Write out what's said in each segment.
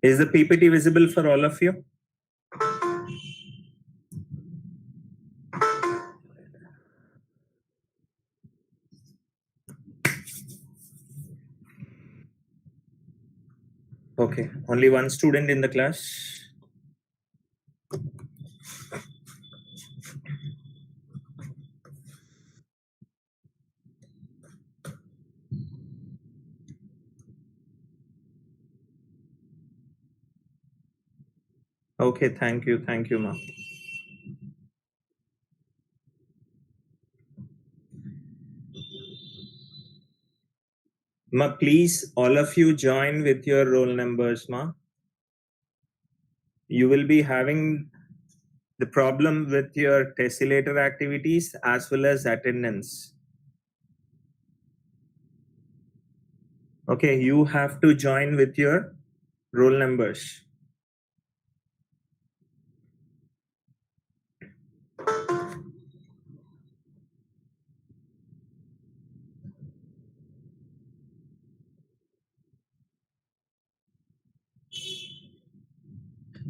Is the PPT visible for all of you? Okay, only one student in the class. Okay, thank you, ma. Ma, please, all of you join with your roll numbers, ma. You will be having the problem with your tessellator activities as well as attendance. Okay, you have to join with your roll numbers.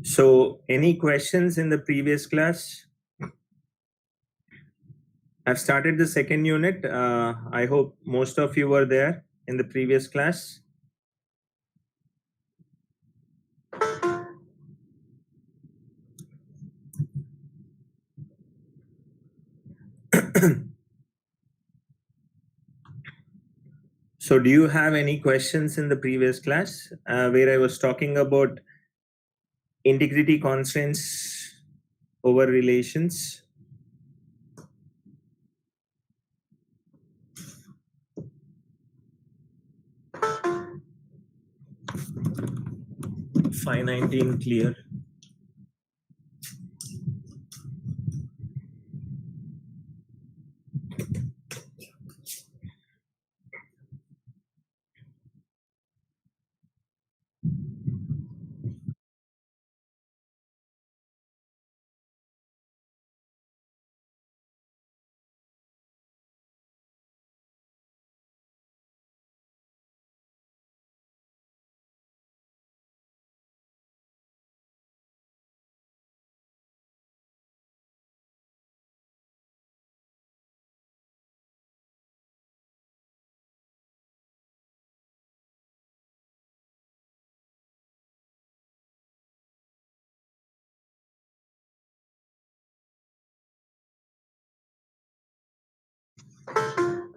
So, any questions in the previous class? I've started the second unit. I hope most of you were there in the previous class. So, do you have any questions in the previous class where I was talking about integrity constraints over relations? (519) clear.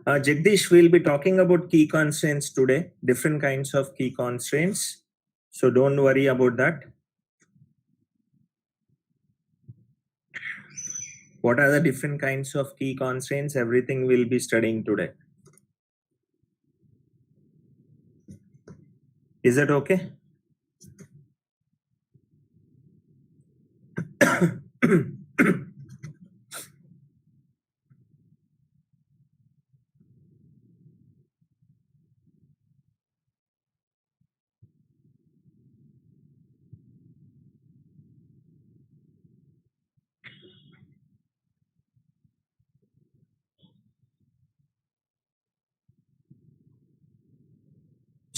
Jagdish, we'll be talking about key constraints today, different kinds of key constraints. So don't worry about that. What are the different kinds of key constraints? Everything we'll be studying today. Is that okay?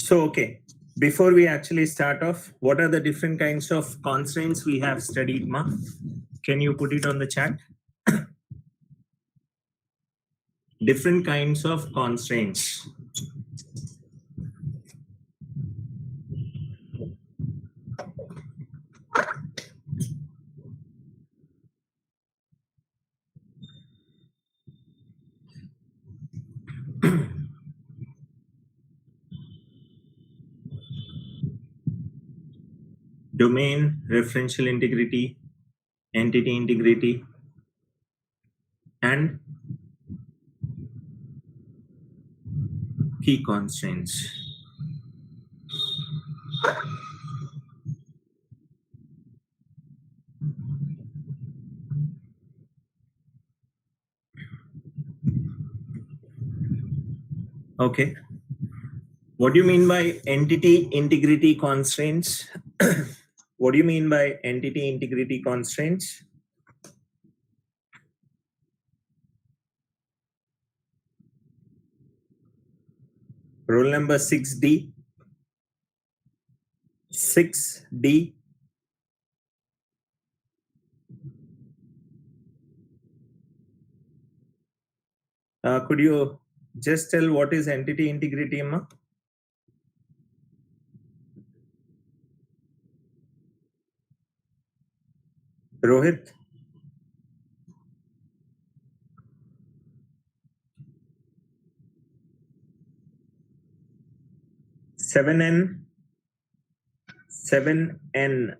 So, okay, before we actually start off, what are the different kinds of constraints we have studied, Ma? Can you put it on the chat? Different kinds of constraints. Domain, referential integrity, entity integrity, and key constraints. Okay. What do you mean by entity integrity constraints? What do you mean by entity integrity constraints? Roll number 6D. 6D. Could you just tell what is entity integrity, Amma? Rohit? Seven N.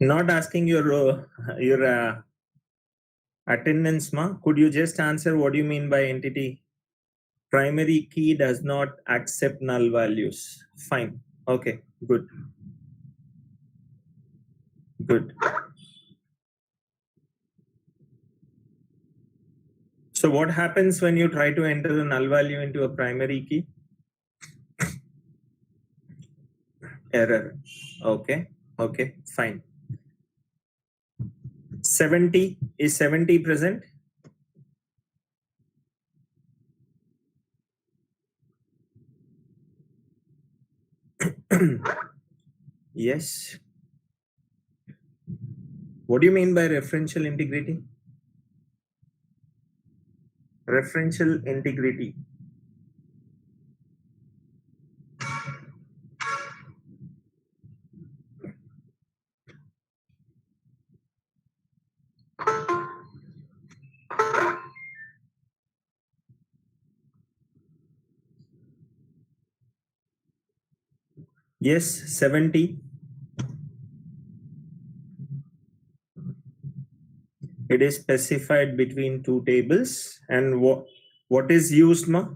Not asking your attendance, ma. Could you just answer what do you mean by entity? Primary key does not accept null values. Fine. Okay. Good. Good. So what happens when you try to enter a null value into a primary key? Error. Okay. Okay. Fine. 70. Is 70 present? Yes. What do you mean by referential integrity? Referential integrity. Yes, 70. It is specified between two tables. And what is used, ma?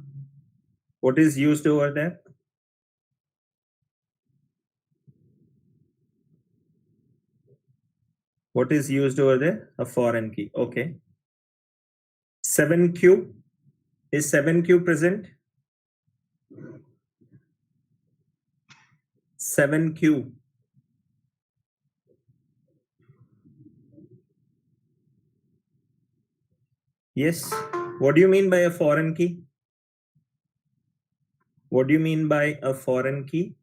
What is used over there? What is used over there? A foreign key. Okay. 7Q. Is 7Q present? 7Q. Yes. What do you mean by a foreign key? What do you mean by a foreign key?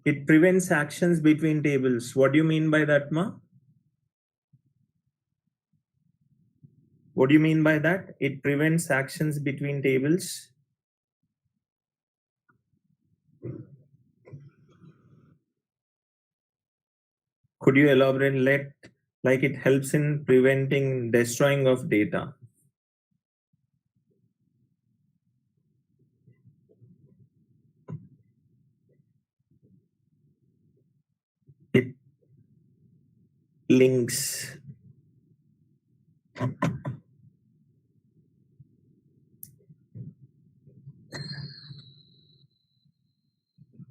It prevents actions between tables. What do you mean by that, ma? What do you mean by that? It prevents actions between tables. Could you elaborate? Like it helps in preventing destroying of data. It links.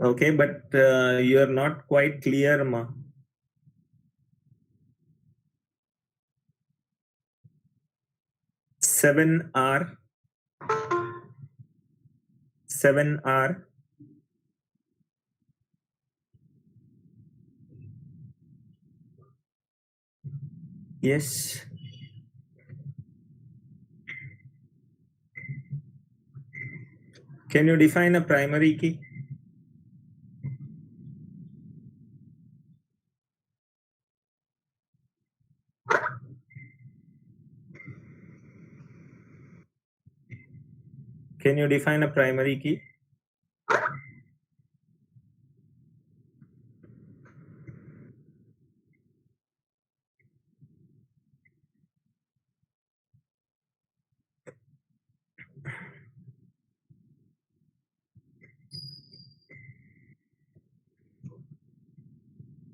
Okay, but you are not quite clear, ma. Seven R. 7R. Yes. Can you define a primary key? Can you define a primary key?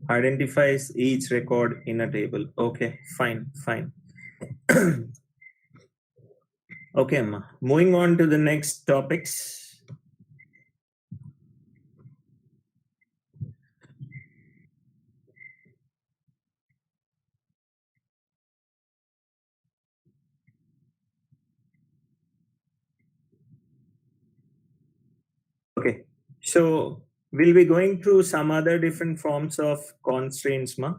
Identifies each record in a table. Okay, fine. Okay, ma. Moving on to the next topics. Okay, so we'll be going through some other different forms of constraints, ma.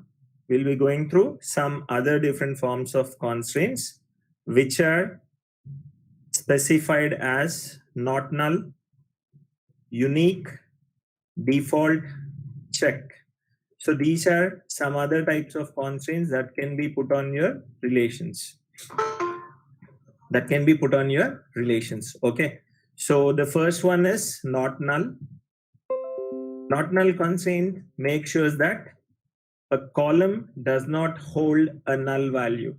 We'll be going through some other different forms of constraints which are specified as not null, unique, default, check. So these are some other types of constraints that can be put on your relations. Okay. So the first one is not null. Not null constraint makes sure that a column does not hold a null value.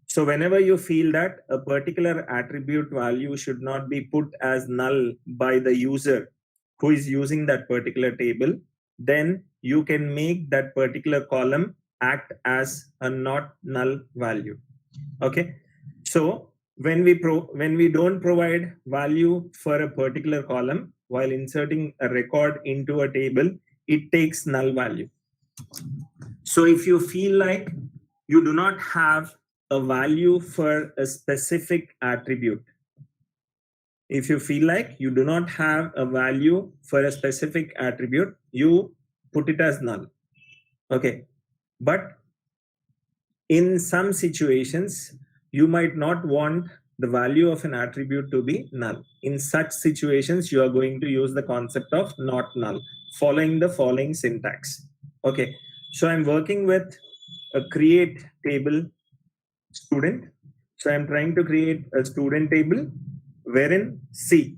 So whenever you feel that a particular attribute value should not be put as null by the user who is using that particular table, then you can make that particular column act as a not null value. Okay. So when we don't provide value for a particular column while inserting a record into a table, it takes null value. So if you feel like you do not have a value for a specific attribute, if you feel like you do not have a value for a specific attribute, you put it as null. Okay. But in some situations, you might not want the value of an attribute to be null. In such situations, you are going to use the concept of not null, following the following syntax. Okay, so I'm working with a create table student. So I'm trying to create a student table wherein see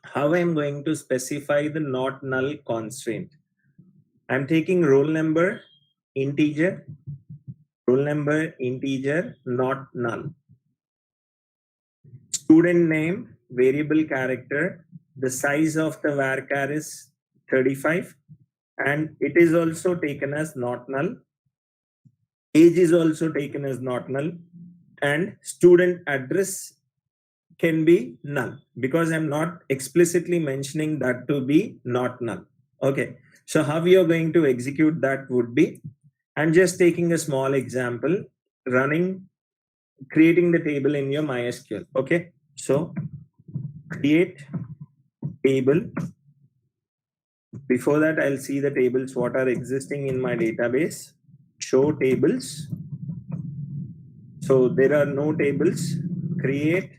how I'm going to specify the not null constraint. I'm taking roll number integer, not null. Student name, variable character, the size of the varchar is 35 and it is also taken as not null. Age is also taken as not null and student address can be null because I'm not explicitly mentioning that to be not null. Okay, so how we are going to execute that would be, I'm just taking a small example, creating the table in your MySQL. Okay, so create table. Before that, I'll see the tables what are existing in my database. Show tables. So there are no tables. Create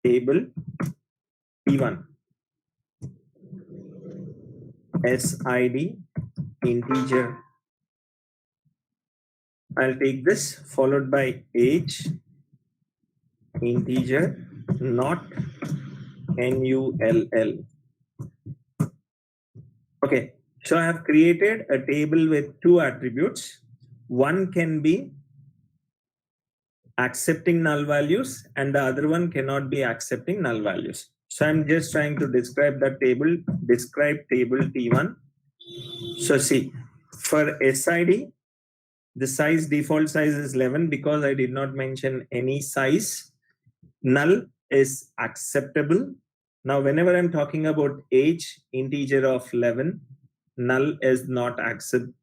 table T1. SID integer. I'll take this followed by age integer, not NULL. Okay, so I have created a table with two attributes. One can be accepting null values and the other one cannot be accepting null values. So I'm just trying to describe that table, describe table T1. So see, for SID, the size, default size is 11 because I did not mention any size. Null is acceptable. Now, whenever I'm talking about age, integer of 11, null is not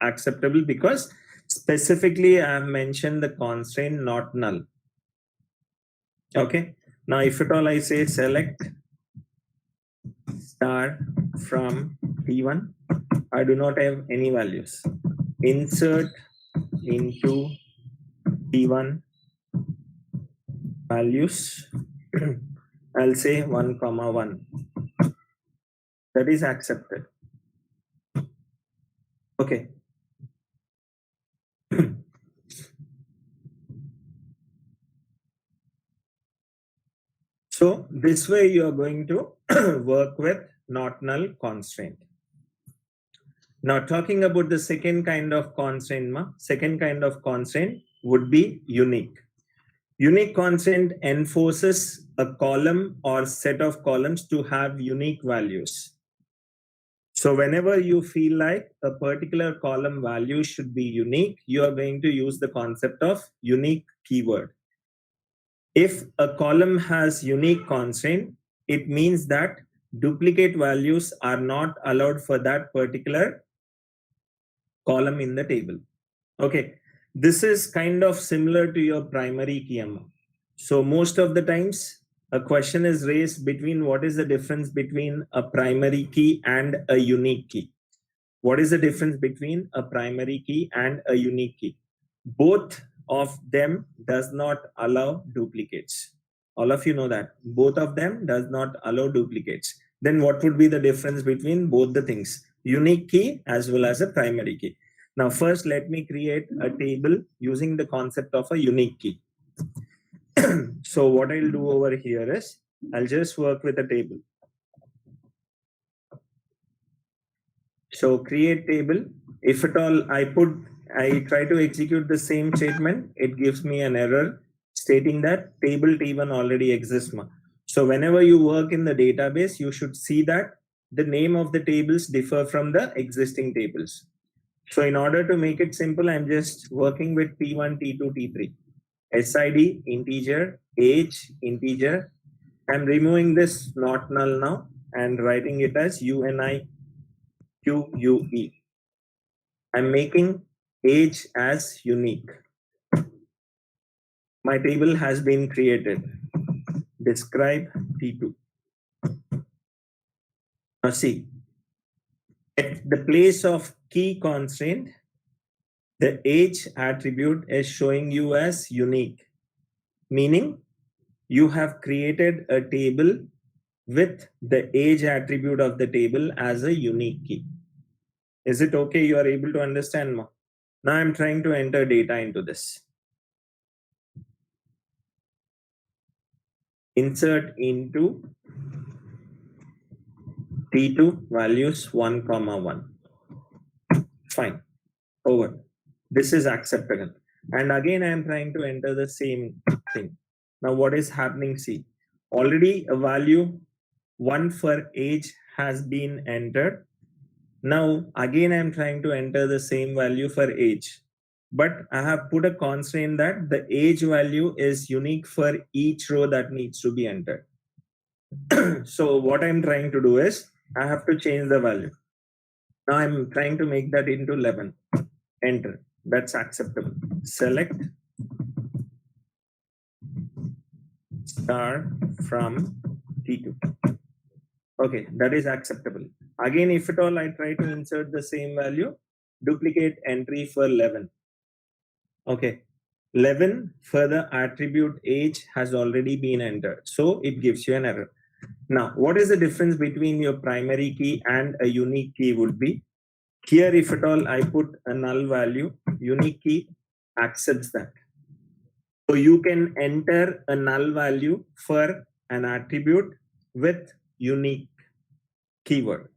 acceptable because specifically I have mentioned the constraint not null. Okay. Now, if at all I say select star from T1, I do not have any values. Insert into T1 values. I'll say 1, 1. That is accepted. Okay. So this way you are going to work with not null constraint. Now talking about the second kind of constraint, would be unique. Unique constraint enforces a column or set of columns to have unique values. So whenever you feel like a particular column value should be unique, you are going to use the concept of unique keyword. If a column has unique constraint, it means that duplicate values are not allowed for that particular column in the table. Okay, this is kind of similar to your primary key. So most of the times a question is raised between what is the difference between a primary key and a unique key. What is the difference between a primary key and a unique key? Both of them does not allow duplicates. All of you know that. Both of them does not allow duplicates. Then what would be the difference between both the things? Unique key as well as a primary key. Now first let me create a table using the concept of a unique key. So what I'll do over here is I'll just work with a table. So create table. If at all I try to execute the same statement, it gives me an error stating that table T1 already exists. So whenever you work in the database, you should see that the name of the tables differ from the existing tables. So in order to make it simple, I'm just working with T1, T2, T3. SID, integer, age, integer. I'm removing this not null now and writing it as UNIQUE. I'm making age as unique. My table has been created. Describe T2. Now see, at the place of key constraint, the age attribute is showing you as unique, meaning you have created a table with the age attribute of the table as a unique key. Is it okay? You are able to understand now? Now I'm trying to enter data into this. Insert into T2 values 1, 1. Fine. Over. This is acceptable. And again, I am trying to enter the same thing. Now, what is happening? See, already a value 1 for age has been entered. Now, again, I am trying to enter the same value for age. But I have put a constraint that the age value is unique for each row that needs to be entered. So what I'm trying to do is I have to change the value. Now I'm trying to make that into 11. Enter. That's acceptable. Select star from T2. Okay, that is acceptable. Again, if at all I try to insert the same value, duplicate entry for 11. Okay, 11 for the attribute age has already been entered. So it gives you an error. Now, what is the difference between your primary key and a unique key would be? Here, if at all I put a null value, unique key accepts that. So you can enter a null value for an attribute with unique keyword.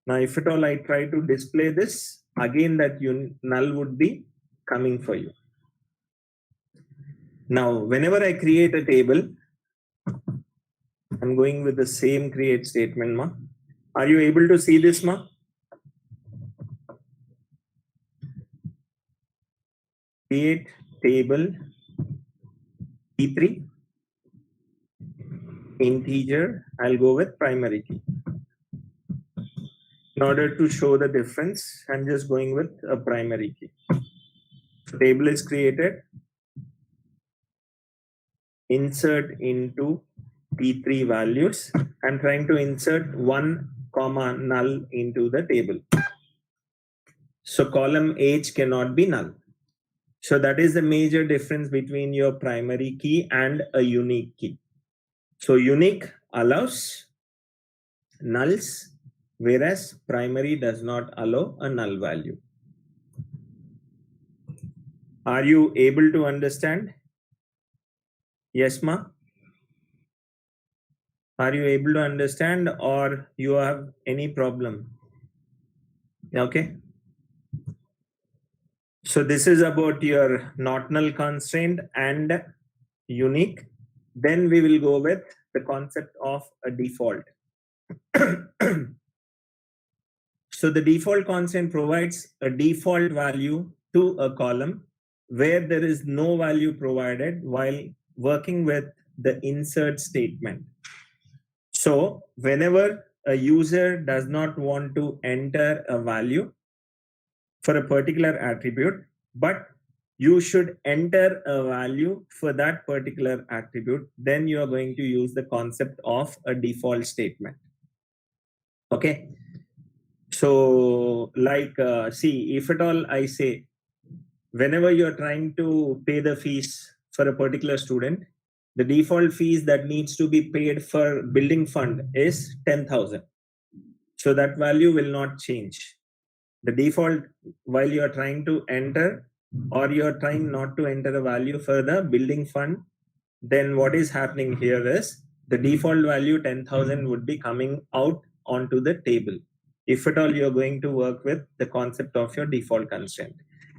Now, if at all I try to display this, again that null would be coming for you. Now, whenever I create a table, I'm going with the same create statement, ma. Are you able to see this, ma? Create table T3 integer. I'll go with primary key. In order to show the difference, I'm just going with a primary key. So table is created. Insert into T3 values. I'm trying to insert 1, null into the table. So column age cannot be null. So that is the major difference between your primary key and a unique key. So unique allows nulls, whereas primary does not allow a null value. Are you able to understand? Yes, ma? Are you able to understand or you have any problem? Okay. So this is about your not null constraint and unique. Then we will go with the concept of a default. So the default constraint provides a default value to a column where there is no value provided while working with the insert statement. So whenever a user does not want to enter a value for a particular attribute, but you should enter a value for that particular attribute. Then you are going to use the concept of a default statement. Okay. So like, see, if at all I say, whenever you're trying to pay the fees for a particular student, the default fees that needs to be paid for building fund is 10,000. So that value will not change. The default, while you're trying to enter or you're trying not to enter a value for the building fund, then what is happening here is the default value 10,000 would be coming out onto the table. If at all you're going to work with the concept of your default constraint.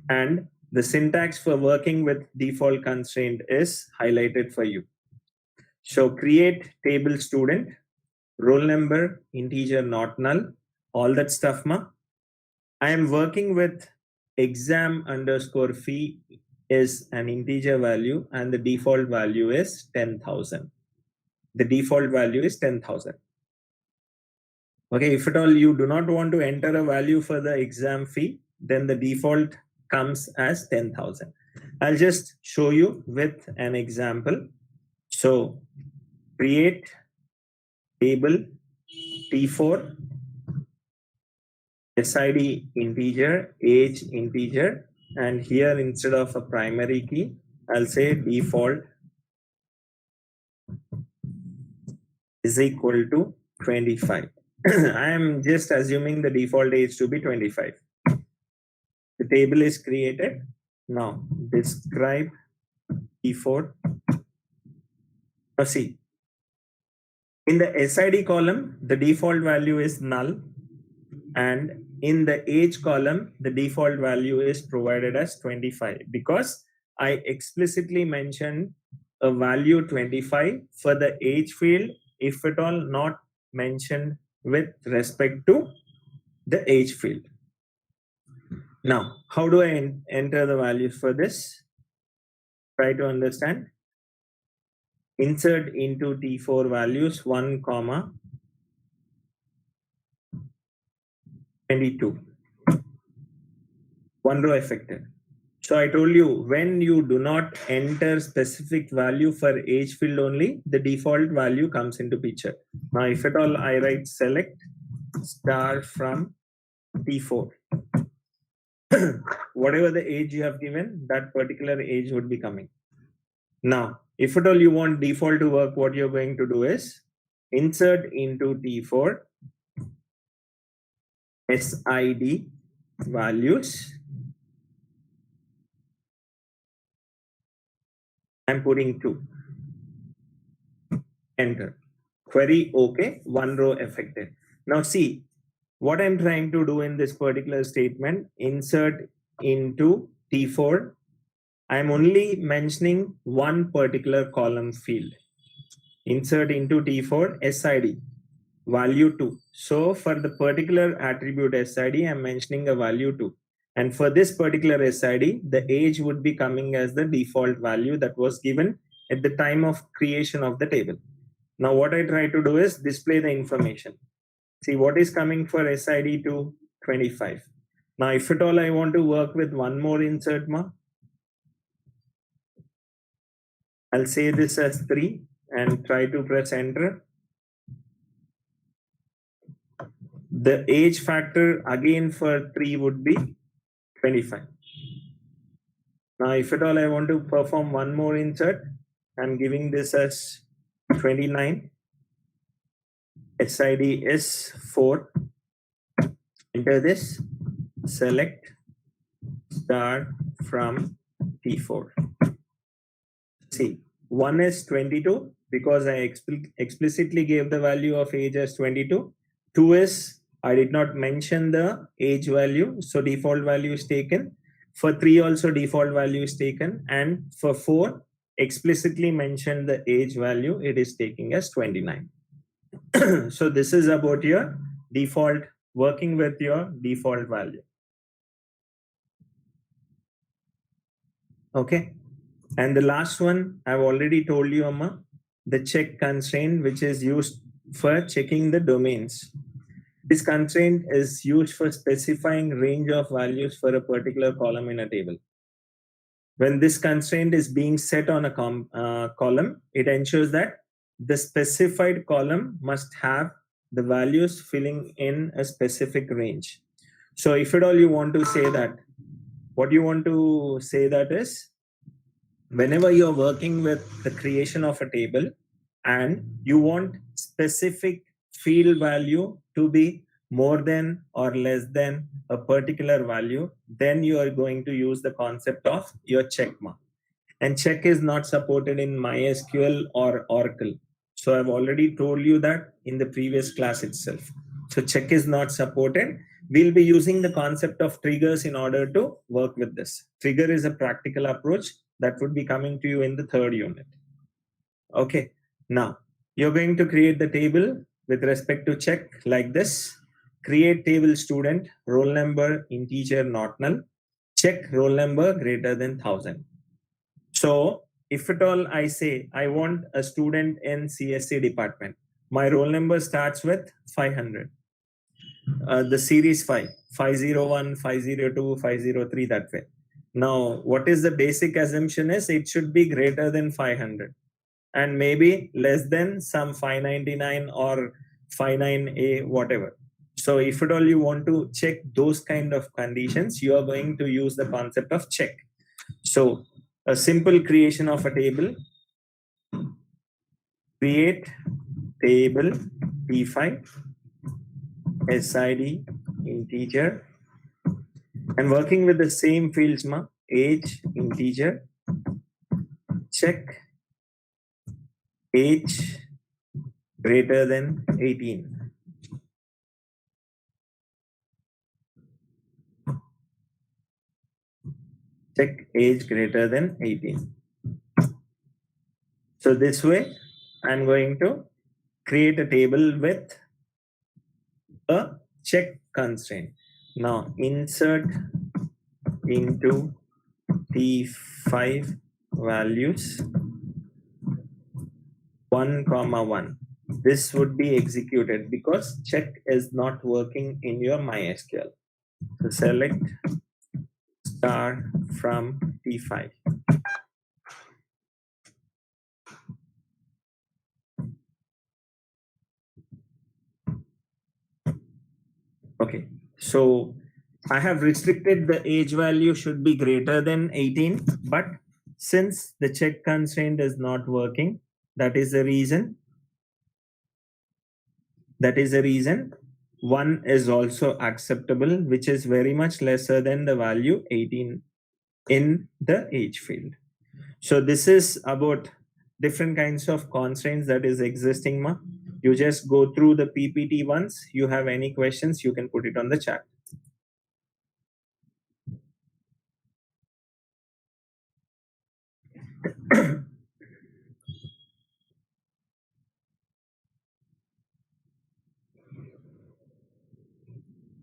And the syntax for working with default constraint is highlighted for you. So create table student, roll number, integer not null, all that stuff ma. I am working with exam underscore fee is an integer value and the default value is 10,000. The default value is 10,000. Okay, if at all you do not want to enter a value for the exam fee, then the default comes as 10,000. I'll just show you with an example. So create table T4, SID integer, age integer, and here instead of a primary key, I'll say default is equal to 25. I am just assuming the default age to be 25. The table is created. Now describe T4. Now see, in the SID column, the default value is null, and in the age column, the default value is provided as 25 because I explicitly mentioned a value 25 for the age field, if at all not mentioned with respect to the age field. Now, how do I enter the values for this? Try to understand. Insert into T4 values 1, 22. One row affected. So I told you, when you do not enter specific value for age field only, the default value comes into picture. Now, if at all I write select star from T4, whatever the age you have given, that particular age would be coming. Now, if at all you want default to work, what you're going to do is insert into T4 SID values. I'm putting 2. Enter. Query OK, one row affected. Now see, what I'm trying to do in this particular statement, insert into T4, I'm only mentioning one particular column field. Insert into T4 SID, value 2. So for the particular attribute SID, I'm mentioning a value 2. And for this particular SID, the age would be coming as the default value that was given at the time of creation of the table. Now what I try to do is display the information. See what is coming for SID to 25. Now if at all I want to work with one more insert ma, I'll say this as 3 and try to press enter. The age factor again for 3 would be 25. Now if at all I want to perform one more insert, I'm giving this as 29. SID is 4. Enter this, select star from T4. See, 1 is 22 because I explicitly gave the value of age as 22. 2 is I did not mention the age value, so default value is taken. For 3 also default value is taken, and for 4 explicitly mentioned the age value, it is taking as 29. So this is about your default, working with your default value. Okay. And the last one, I've already told you, Amma, the check constraint, which is used for checking the domains. This constraint is used for specifying range of values for a particular column in a table. when this constraint is being set on a column, it ensures that the specified column must have the values filling in a specific range. So if at all you want to say that, what you want to say that is, whenever you're working with the creation of a table and you want specific field value to be more than or less than a particular value, then you are going to use the concept of your check mark. And check is not supported in MySQL or Oracle. So I've already told you that in the previous class itself. So check is not supported. We'll be using the concept of triggers in order to work with this. Trigger is a practical approach that would be coming to you in the third unit. Okay, now you're going to create the table with respect to check like this. Create table student, roll number, integer, not null. Check roll number greater than 1000. So if at all I say I want a student in CSC department, my roll number starts with 500. The series 501, 502, 503, that way. Now, what is the basic assumption is it should be greater than 500 and maybe less than some 599 or 59A, whatever. So if at all you want to check those kind of conditions, you are going to use the concept of check. So a simple creation of a table, create table T5 SID integer, and working with the same fields, age integer, check age greater than 18. Check age greater than 18. So this way, I'm going to create a table with a check constraint. Now insert into T5 values 1, 1. This would be executed because check is not working in your MySQL. So select star from T5. Okay, so I have restricted the age value should be greater than 18, but since the check constraint is not working, that is the reason 1 is also acceptable, which is very much lesser than the value 18 in the age field. So this is about different kinds of constraints that is existing. You just go through the PPT once. You have any questions, you can put it on the chat.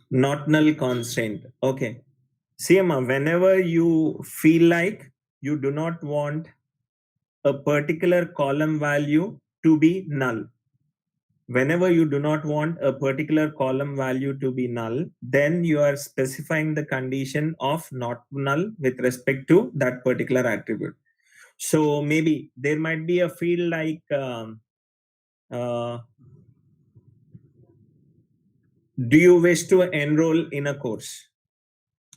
Not null constraint. Okay. See, whenever you feel like you do not want a particular column value to be null, whenever you do not want a particular column value to be null, then you are specifying the condition of not null with respect to that particular attribute. So maybe there might be a field like do you wish to enroll in a course?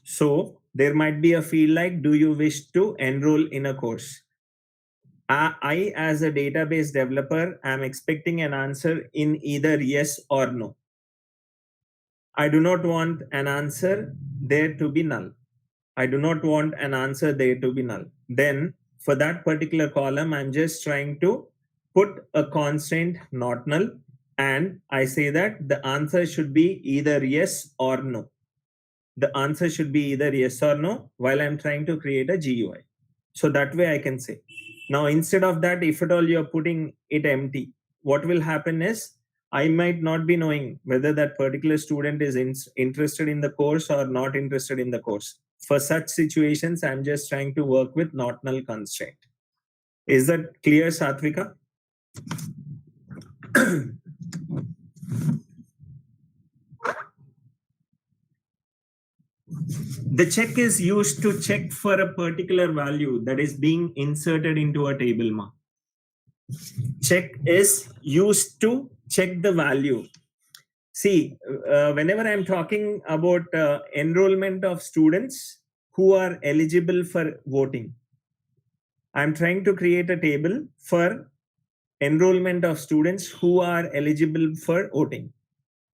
So there might be a field like do you wish to enroll in a course? I, as a database developer, am expecting an answer in either yes or no. I do not want an answer there to be null. I do not want an answer there to be null. Then for that particular column, I'm just trying to put a constraint not null. And I say that the answer should be either yes or no. The answer should be either yes or no while I'm trying to create a GUI. So that way I can say. Now, instead of that, if at all you're putting it empty, what will happen is I might not be knowing whether that particular student is interested in the course or not interested in the course. For such situations, I'm just trying to work with not null constraint. Is that clear, Satvika? The check is used to check for a particular value that is being inserted into a table. Ma. Check is used to check the value. See, whenever I'm talking about enrollment of students who are eligible for voting, I'm trying to create a table for enrollment of students who are eligible for voting.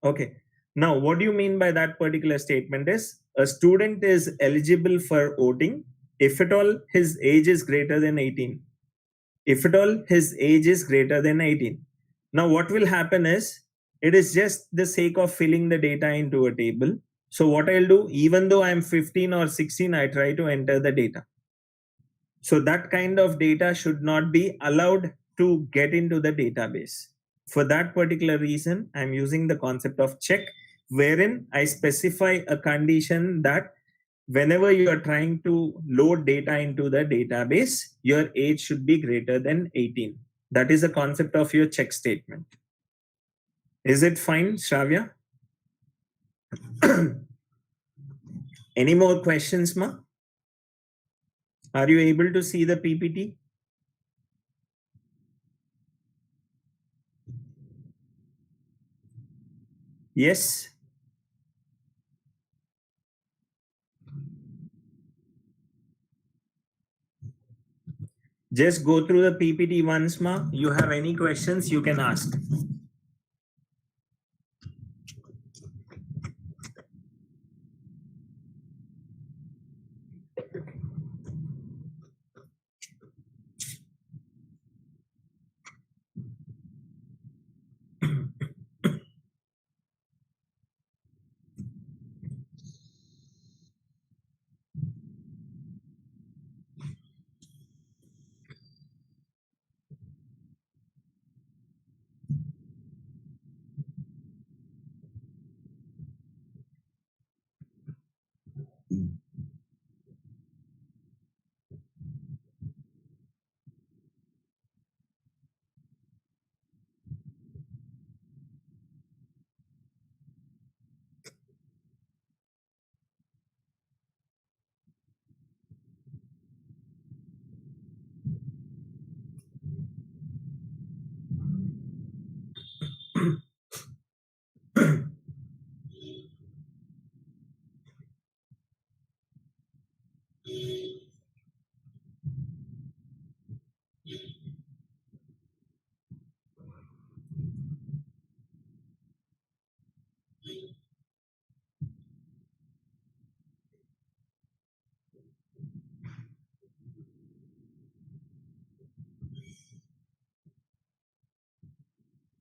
Okay. Now, what do you mean by that particular statement is a student is eligible for voting if at all his age is greater than 18. If at all his age is greater than 18. Now, what will happen is it is just the sake of filling the data into a table. So what I'll do, even though I'm 15 or 16, I try to enter the data. So that kind of data should not be allowed to get into the database. For that particular reason, I'm using the concept of check, wherein I specify a condition that whenever you are trying to load data into the database, your age should be greater than 18. That is the concept of your check statement. Is it fine, Shravya? Any more questions, Ma? Are you able to see the PPT? Yes. Just go through the PPT once, Ma. You have any questions, you can ask.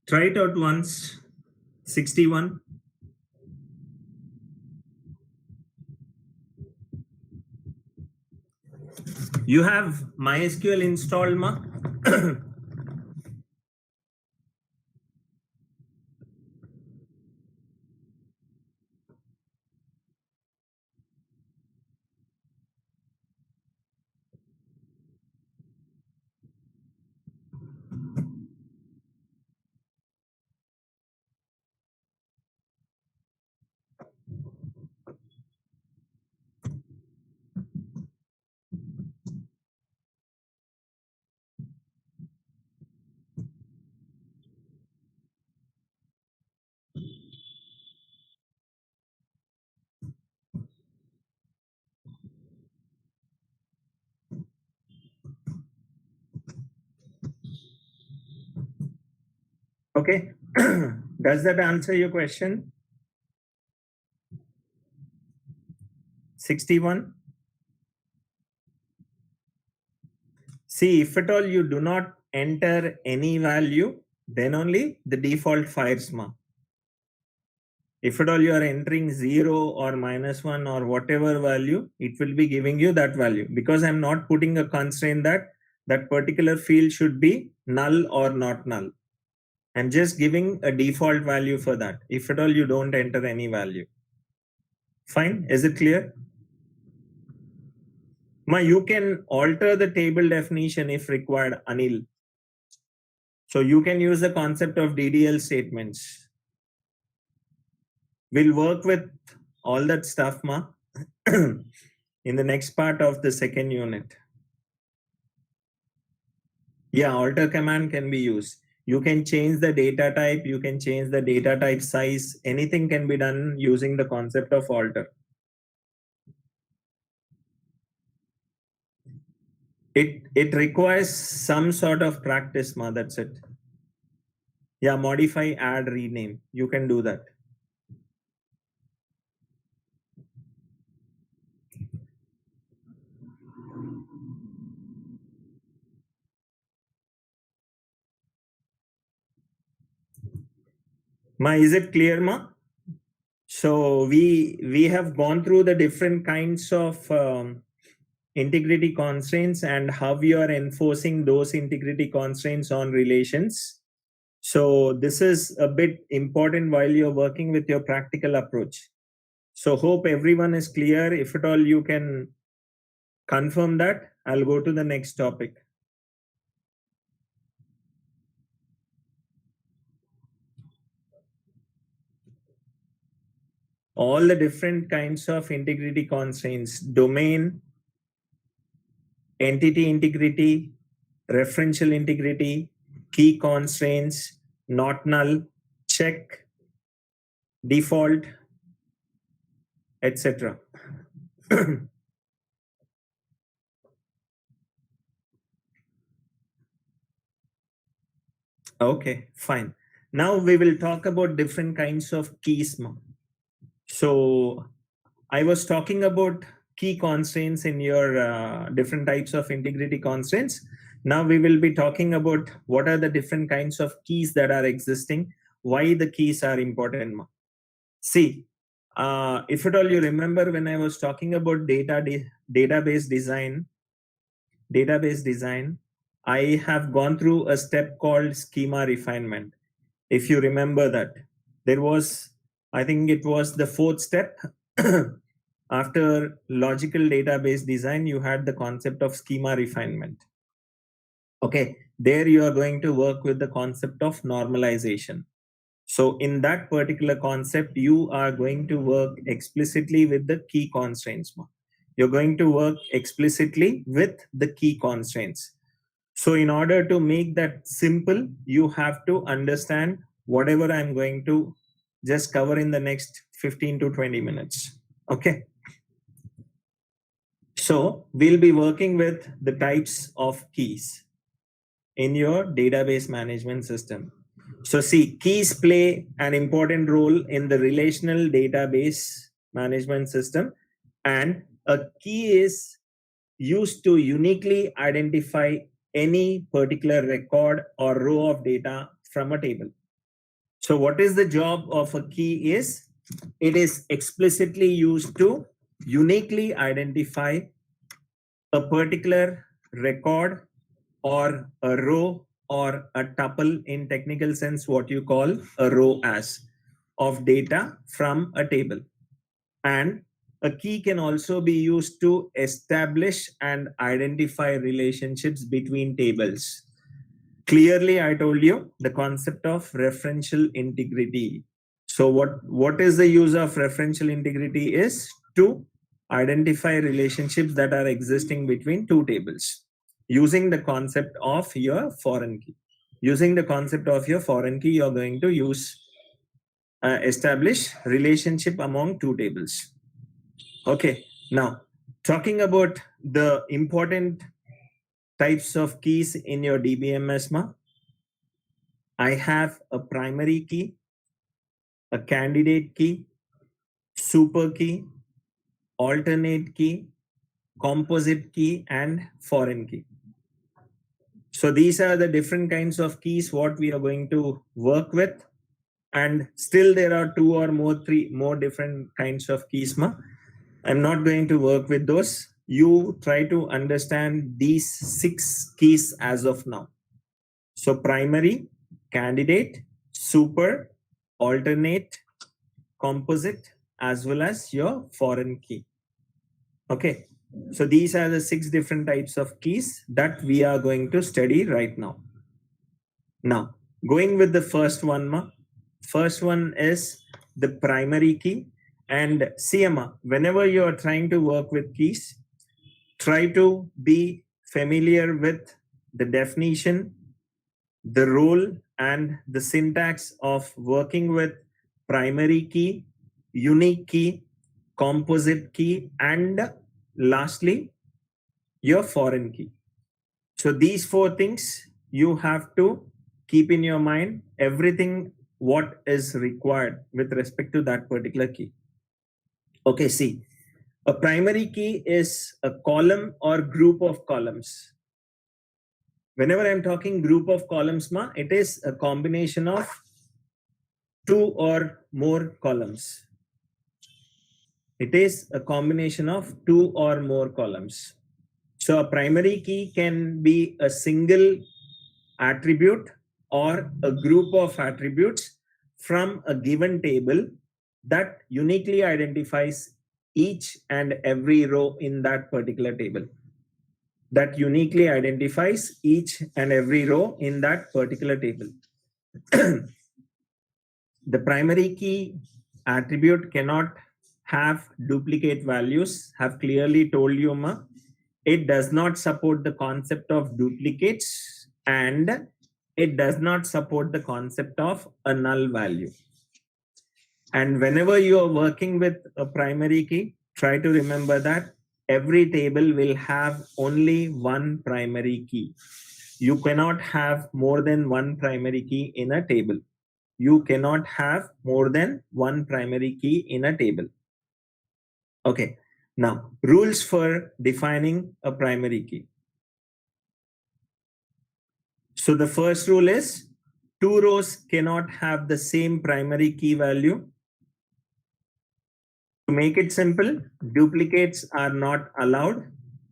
Try it out once. 61. You have MySQL installed, Ma? Okay. Does that answer your question? 61. See, if at all you do not enter any value, then only the default fires, Ma. If at all you are entering 0 or -1 or whatever value, it will be giving you that value, because I'm not putting a constraint that that particular field should be null or not null. I'm just giving a default value for that. If at all you don't enter any value. Fine. Is it clear? Ma, you can alter the table definition if required, Anil. So you can use the concept of DDL statements. We'll work with all that stuff, Ma. in the next part of the second unit. Yeah, alter command can be used. You can change the data type, you can change the data type size, anything can be done using the concept of alter. It requires some sort of practice, ma, that's it. Yeah, modify, add, rename. You can do that. Ma, is it clear, ma? So we have gone through the different kinds of integrity constraints and how you are enforcing those integrity constraints on relations. So this is a bit important while you're working with your practical approach. So hope everyone is clear. If at all you can confirm that, I'll go to the next topic. All the different kinds of integrity constraints: domain, entity integrity, referential integrity, key constraints, not null, check, default, etc. Okay, fine. Now we will talk about different kinds of keys. So I was talking about key constraints in your different types of integrity constraints. Now we will be talking about what are the different kinds of keys that are existing, why the keys are important. See, if at all you remember when I was talking about database design, I have gone through a step called schema refinement. If you remember that, there was, I think it was the fourth step. After logical database design, you had the concept of schema refinement. Okay, there you are going to work with the concept of normalization. So in that particular concept, you are going to work explicitly with the key constraints. You're going to work explicitly with the key constraints. So in order to make that simple, you have to understand whatever I'm going to just cover in the next 15 to 20 minutes. Okay. So we'll be working with the types of keys in your database management system. So see, keys play an important role in the relational database management system, and a key is used to uniquely identify any particular record or row of data from a table. So what is the job of a key is, it is explicitly used to uniquely identify a particular record or a row or a tuple, in technical sense what you call a row as, of data from a table. And a key can also be used to establish and identify relationships between tables. Clearly, I told you the concept of referential integrity. So what is the use of referential integrity is to identify relationships that are existing between two tables using the concept of your foreign key. Using the concept of your foreign key, you're going to establish relationship among two tables. Okay, now talking about the important types of keys in your DBMS, I have a primary key, a candidate key, super key, alternate key, composite key, and foreign key. So these are the different kinds of keys what we are going to work with. And still there are three more different kinds of keys. I'm not going to work with those. You try to understand these 6 keys as of now. So primary, candidate, super, alternate, composite, as well as your foreign key. Okay. So these are the 6 different types of keys that we are going to study right now. Now, going with the first one, first one is the primary key. And CMA, whenever you are trying to work with keys, try to be familiar with the definition, the role, and the syntax of working with primary key, unique key, composite key, and lastly, your foreign key. So these four things you have to keep in your mind, everything what is required with respect to that particular key. Okay, see, a primary key is a column or group of columns. Whenever I'm talking group of columns, it is a combination of two or more columns. It is a combination of two or more columns. So a primary key can be a single attribute or a group of attributes from a given table that uniquely identifies each and every row in that particular table. That uniquely identifies each and every row in that particular table. The primary key attribute cannot have duplicate values. Have clearly told you, it does not support the concept of duplicates, and it does not support the concept of a null value. And whenever you are working with a primary key, try to remember that every table will have only one primary key. You cannot have more than one primary key in a table. You cannot have more than one primary key in a table. Okay, now rules for defining a primary key. So the first rule is two rows cannot have the same primary key value. To make it simple, duplicates are not allowed.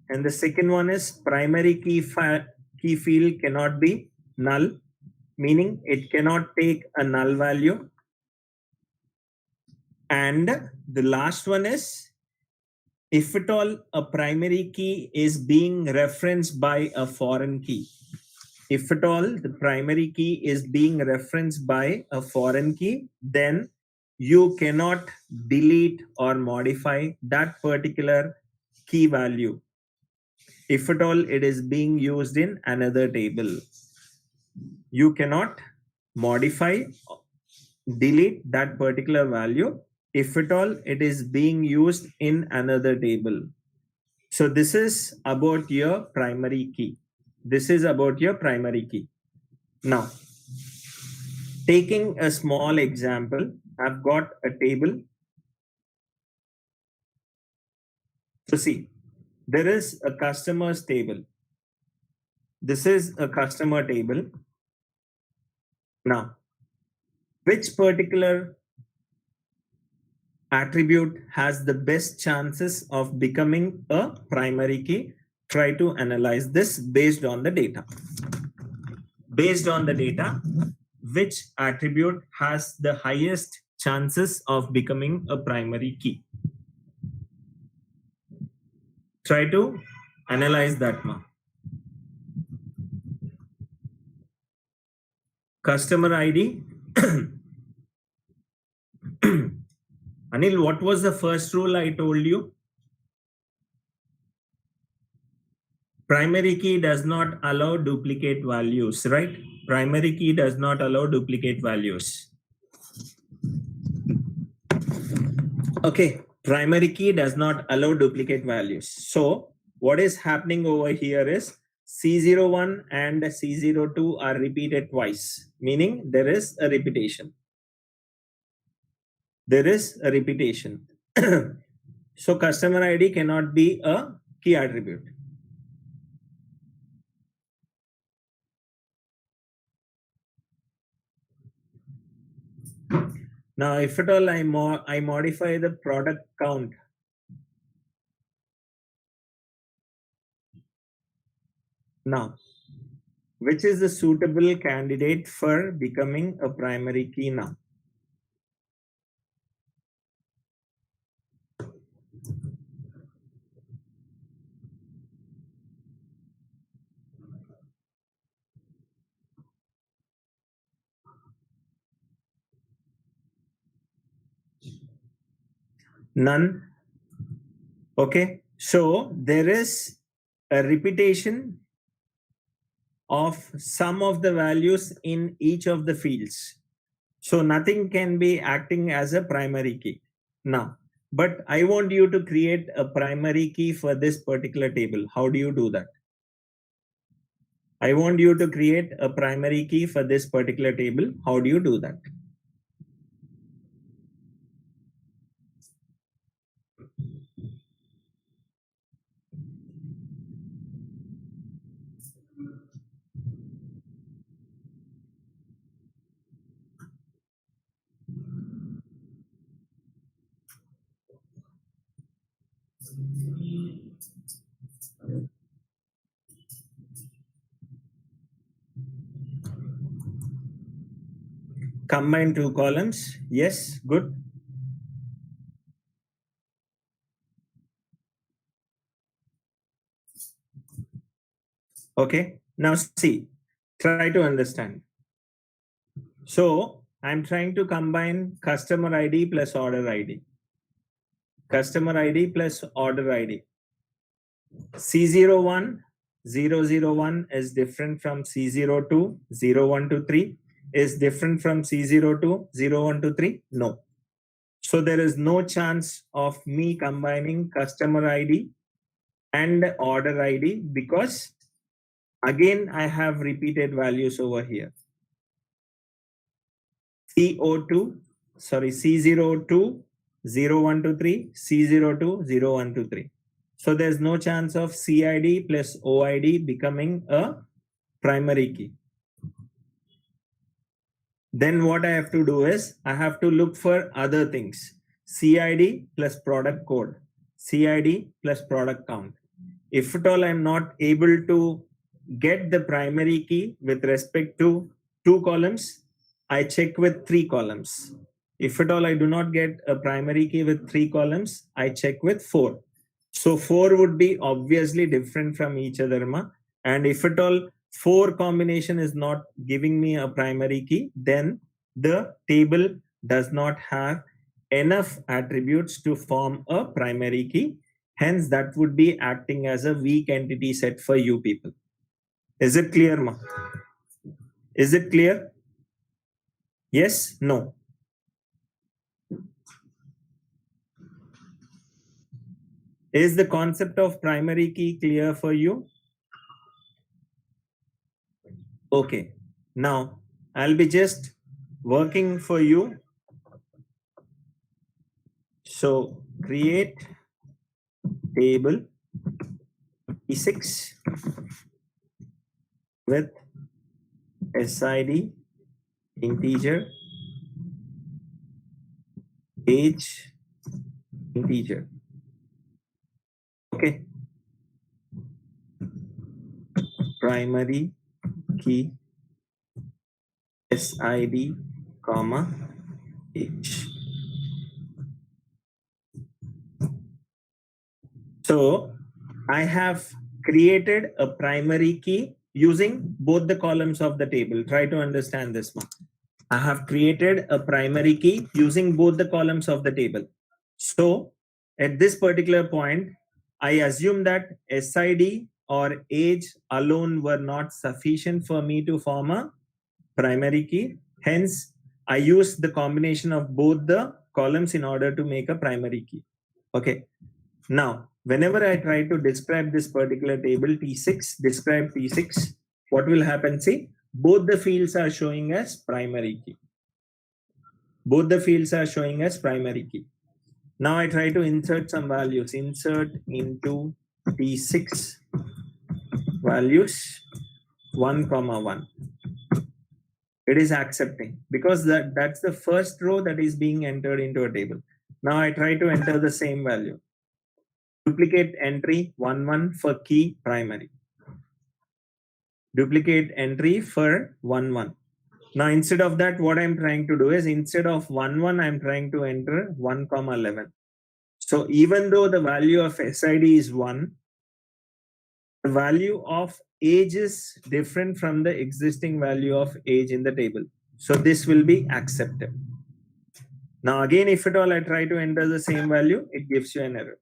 And the second one is primary key field cannot be null, meaning it cannot take a null value. And the last one is, if at all a primary key is being referenced by a foreign key. If at all the primary key is being referenced by a foreign key, then you cannot delete or modify that particular key value. If at all it is being used in another table, you cannot modify, delete that particular value if at all it is being used in another table. So this is about your primary key. This is about your primary key. Now, taking a small example, I've got a table. So see, there is a customer's table. This is a customer table. Now, which particular attribute has the best chances of becoming a primary key? Try to analyze this based on the data. Based on the data, which attribute has the highest chances of becoming a primary key? Try to analyze that one. Customer ID. Anil, what was the first rule I told you? Primary key does not allow duplicate values, right? Primary key does not allow duplicate values. Okay, primary key does not allow duplicate values. So what is happening over here is C01 and C02 are repeated twice, meaning there is a repetition. There is a repetition. So customer ID cannot be a key attribute. Now, if at all I modify the product count, now, which is the suitable candidate for becoming a primary key now? None. Okay, so there is a repetition of some of the values in each of the fields. So nothing can be acting as a primary key. Now, but I want you to create a primary key for this particular table. How do you do that? I want you to create a primary key for this particular table. How do you do that? Combine two columns. Yes, good. Okay, now see, try to understand. So I'm trying to combine customer ID plus order ID. Customer ID plus order ID. C01, 001 is different from C02, 0123 is different from C02, 0123? No. So there is no chance of me combining customer ID and order ID because again I have repeated values over here. C02, sorry, C02, 0123, C02, 0123. So there's no chance of CID plus OID becoming a primary key. Then what I have to do is I have to look for other things. CID plus product code, CID plus product count. If at all I'm not able to get the primary key with respect to 2 columns, I check with 3 columns. If at all I do not get a primary key with 3 columns, I check with 4. So 4 would be obviously different from each other. And if at all 4 combination is not giving me a primary key, then the table does not have enough attributes to form a primary key. Hence, that would be acting as a weak entity set for you people. Is it clear, ma? Is it clear? Yes? No? Is the concept of primary key clear for you? Okay. Now, I'll be just working for you. So, create table T6 with SID integer, age integer. Okay. Primary key SID comma age. So I have created a primary key using both the columns of the table. Try to understand this one. I have created a primary key using both the columns of the table. So at this particular point, I assume that SID or age alone were not sufficient for me to form a primary key. Hence, I use the combination of both the columns in order to make a primary key. Okay. Now, whenever I try to describe this particular table T6, describe T6, what will happen? See, both the fields are showing as primary key. Both the fields are showing as primary key. Now I try to insert some values. Insert into T6 values 1, 1. It is accepting because that's the first row that is being entered into a table. Now I try to enter the same value. Duplicate entry 1, 1 for key primary. Duplicate entry for 1, 1. Now instead of that, what I'm trying to do is instead of 1, 1, I'm trying to enter 1, 11. So even though the value of SID is 1, the value of age is different from the existing value of age in the table. So this will be accepted. Now again, if at all I try to enter the same value, it gives you an error.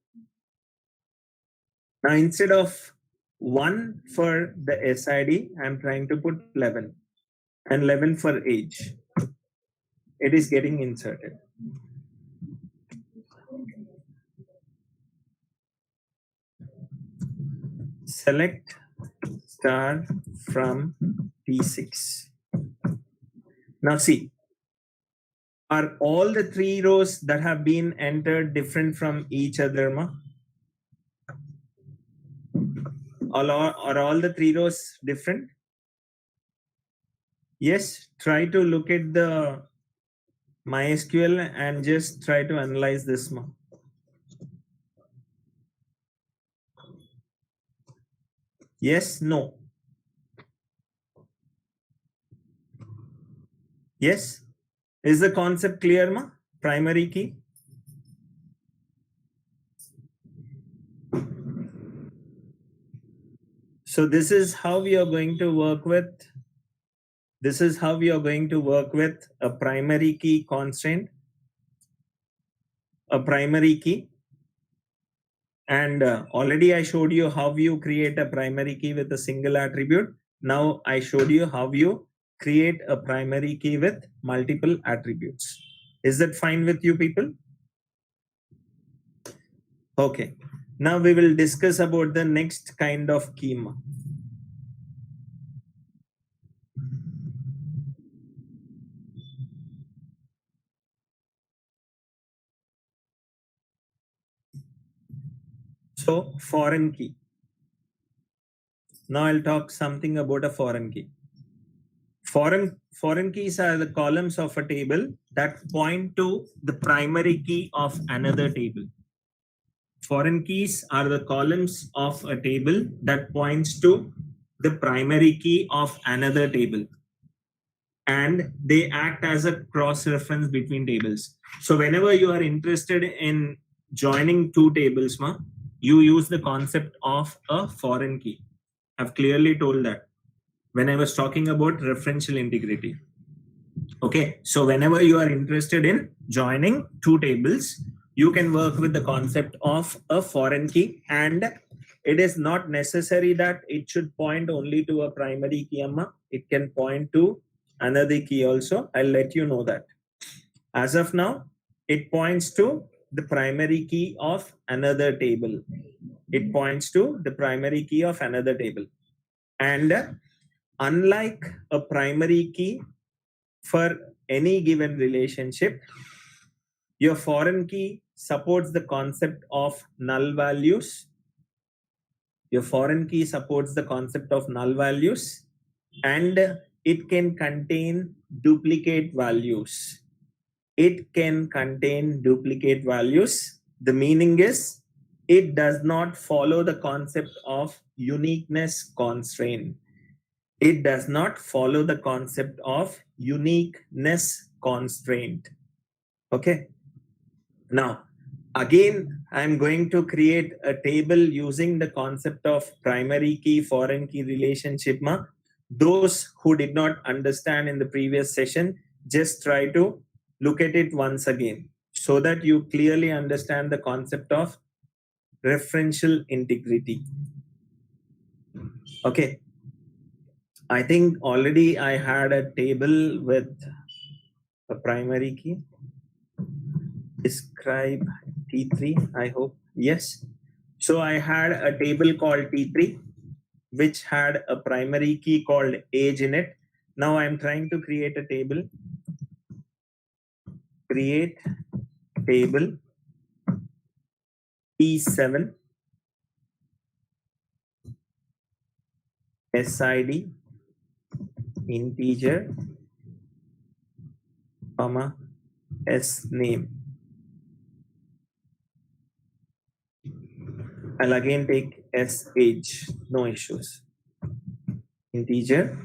Now instead of 1 for the SID, I'm trying to put 11 and 11 for age. It is getting inserted. Select star from T6. Now see, are all the 3 rows that have been entered different from each other, ma? Are all the 3 rows different? Yes, try to look at the MySQL and just try to analyze this, ma. Yes, no. Yes. Is the concept clear, ma? Primary key. So this is how we are going to work with. This is how we are going to work with a primary key constraint, a primary key. And already I showed you how you create a primary key with a single attribute. Now I showed you how you create a primary key with multiple attributes. Is that fine with you people? Okay. Now we will discuss about the next kind of schema. So foreign key. Now I'll talk something about a foreign key. Foreign keys are the columns of a table that point to the primary key of another table. Foreign keys are the columns of a table that points to the primary key of another table. And they act as a cross-reference between tables. So whenever you are interested in joining 2 tables, you use the concept of a foreign key. I've clearly told that when I was talking about referential integrity. Okay, so whenever you are interested in joining 2 tables, you can work with the concept of a foreign key, and it is not necessary that it should point only to a primary key, amma. It can point to another key also. I'll let you know that. As of now, it points to the primary key of another table. It points to the primary key of another table. And unlike a primary key for any given relationship, your foreign key supports the concept of null values. Your foreign key supports the concept of null values, and it can contain duplicate values. It can contain duplicate values. The meaning is it does not follow the concept of uniqueness constraint. It does not follow the concept of uniqueness constraint. Okay. Now, again, I'm going to create a table using the concept of primary key, foreign key relationship. Those who did not understand in the previous session, just try to look at it once again so that you clearly understand the concept of referential integrity. Okay. I think already I had a table with a primary key. Describe T3, I hope. Yes. So I had a table called T3, which had a primary key called age in it. Now I'm trying to create a table. Create table T7 SID integer, comma, S name. I'll again take S age, no issues. Integer,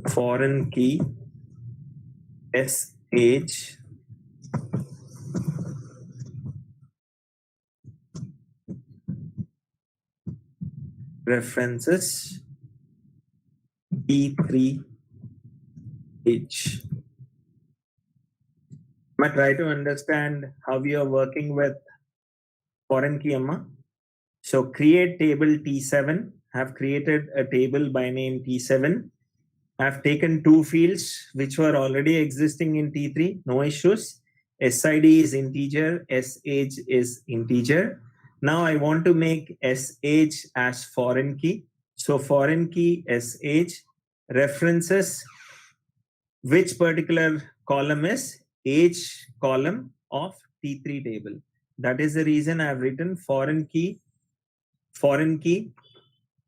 foreign key, S age, references T3 age. I try to understand how we are working with foreign key, Amma. So create table T7. Have created a table by name T7. I've taken two fields which were already existing in T3, no issues. SID is integer, SH is integer. Now I want to make SH as foreign key. So foreign key SH references which particular column is age column of T3 table. That is the reason I've written foreign key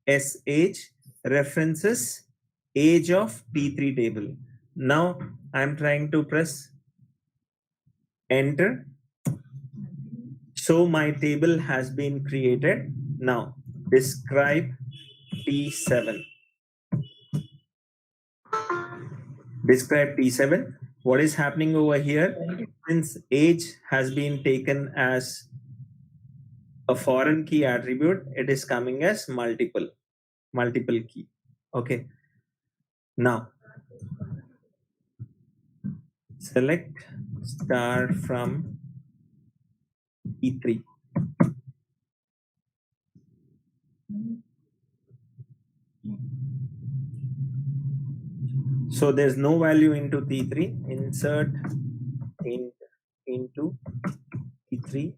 SH references age of T3 table. Now I'm trying to press enter. So my table has been created. Now describe T7. Describe T7. What is happening over here? Since age has been taken as a foreign key attribute, it is coming as multiple key. Okay. Now select star from T3. So there's no value into T3. Insert into T3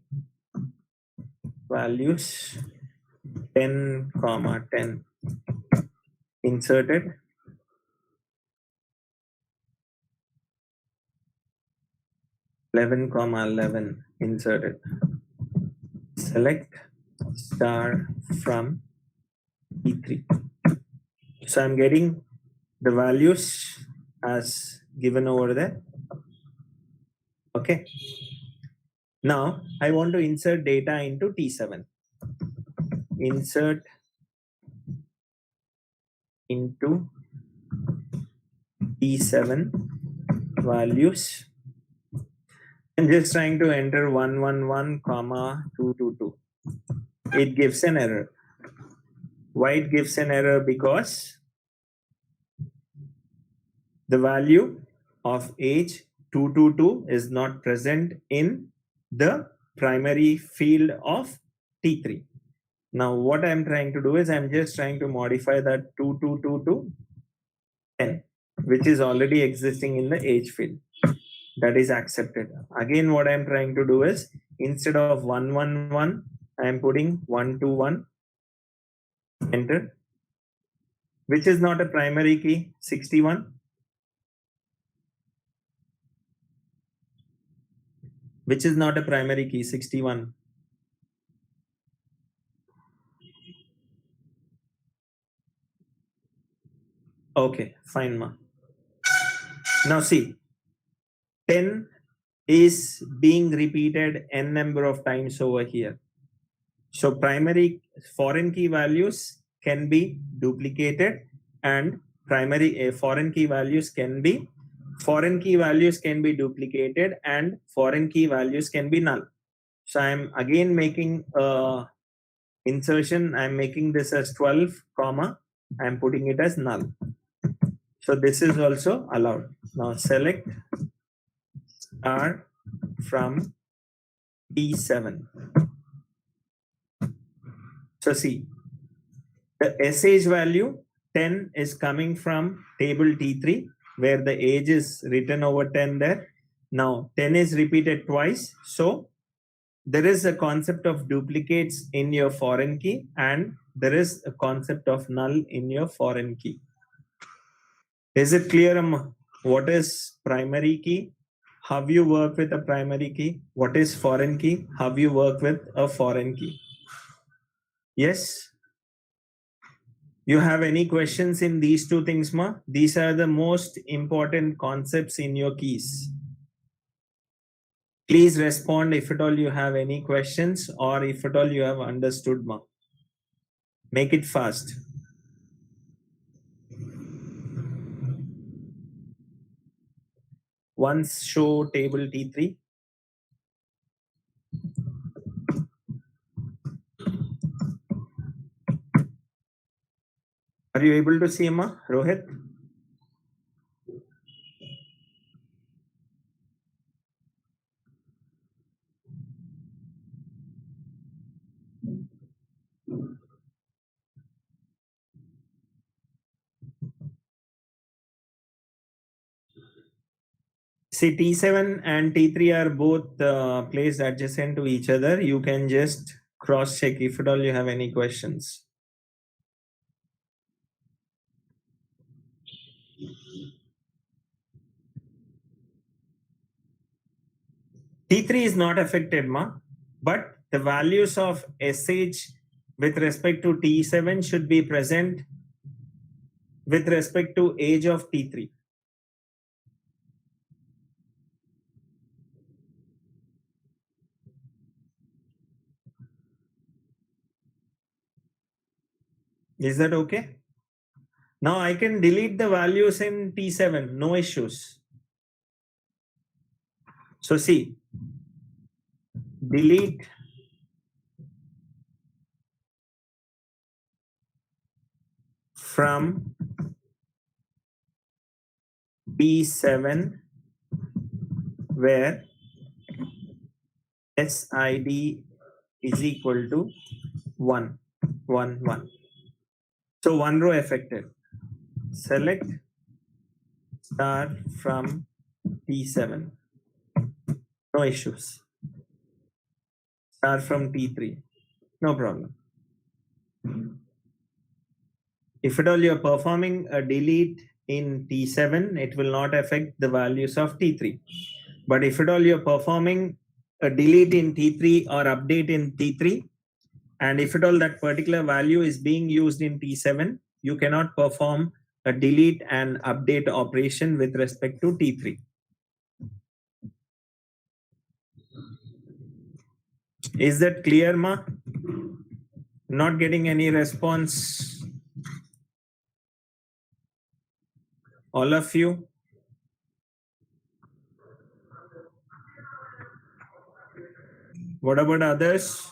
values 10, 10. Inserted. (11, 11) inserted. Select star from T3. So I'm getting the values as given over there. Okay. Now I want to insert data into T7. Insert into T7 values. I'm just trying to enter 111, 222. It gives an error. Why it gives an error? Because the value of age 222 is not present in the primary field of T3. Now what I'm trying to do is I'm just trying to modify that 222 to 10, which is already existing in the age field. That is accepted. Again, what I'm trying to do is instead of 111, I'm putting 121, enter, which is not a primary key, 61. Which is not a primary key, 61. Okay, fine, ma. Now see, 10 is being repeated n number of times over here. So primary foreign key values can be duplicated and foreign key values can be duplicated and foreign key values can be null. So I'm again making insertion. I'm making this as 12, I'm putting it as null. So this is also allowed. Now select star from T7. So see, the SH value 10 is coming from table T3 where the age is written over 10 there. Now 10 is repeated twice. So there is a concept of duplicates in your foreign key and there is a concept of null in your foreign key. Is it clear, what is primary key? How you work with a primary key? What is foreign key? How you work with a foreign key? Yes? You have any questions in these two things, ma? These are the most important concepts in your keys. Please respond if at all you have any questions or if at all you have understood, ma. Make it fast. Once show table T3. Are you able to see, ma, Rohit? See, T7 and T3 are both placed adjacent to each other. You can just cross check if at all you have any questions. T3 is not affected, but the values of SH with respect to T7 should be present with respect to age of T3. Is that okay? Now I can delete the values in T7, no issues. So see, delete from T7 where SID is equal to 1, 1, 1. So one row affected. Select star from T7. No issues. Star from T3. No problem. If at all you're performing a delete in T7, it will not affect the values of T3. But if at all you're performing a delete in T3 or update in T3, and if at all that particular value is being used in T7, you cannot perform a delete and update operation with respect to T3. Is that clear, Ma? Not getting any response? All of you? What about others?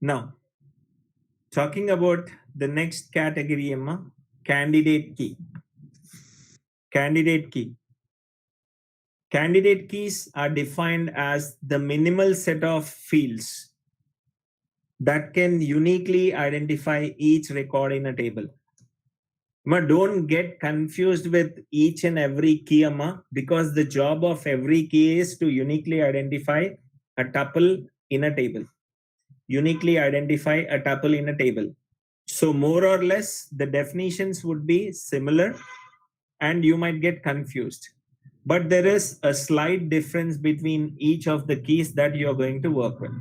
Now, talking about the next category, Emma, candidate key. Candidate key. Candidate keys are defined as the minimal set of fields that can uniquely identify each record in a table. Amma, don't get confused with each and every key, Amma, because the job of every key is to uniquely identify a tuple in a table. Uniquely identify a tuple in a table. So more or less, the definitions would be similar and you might get confused. But there is a slight difference between each of the keys that you're going to work with.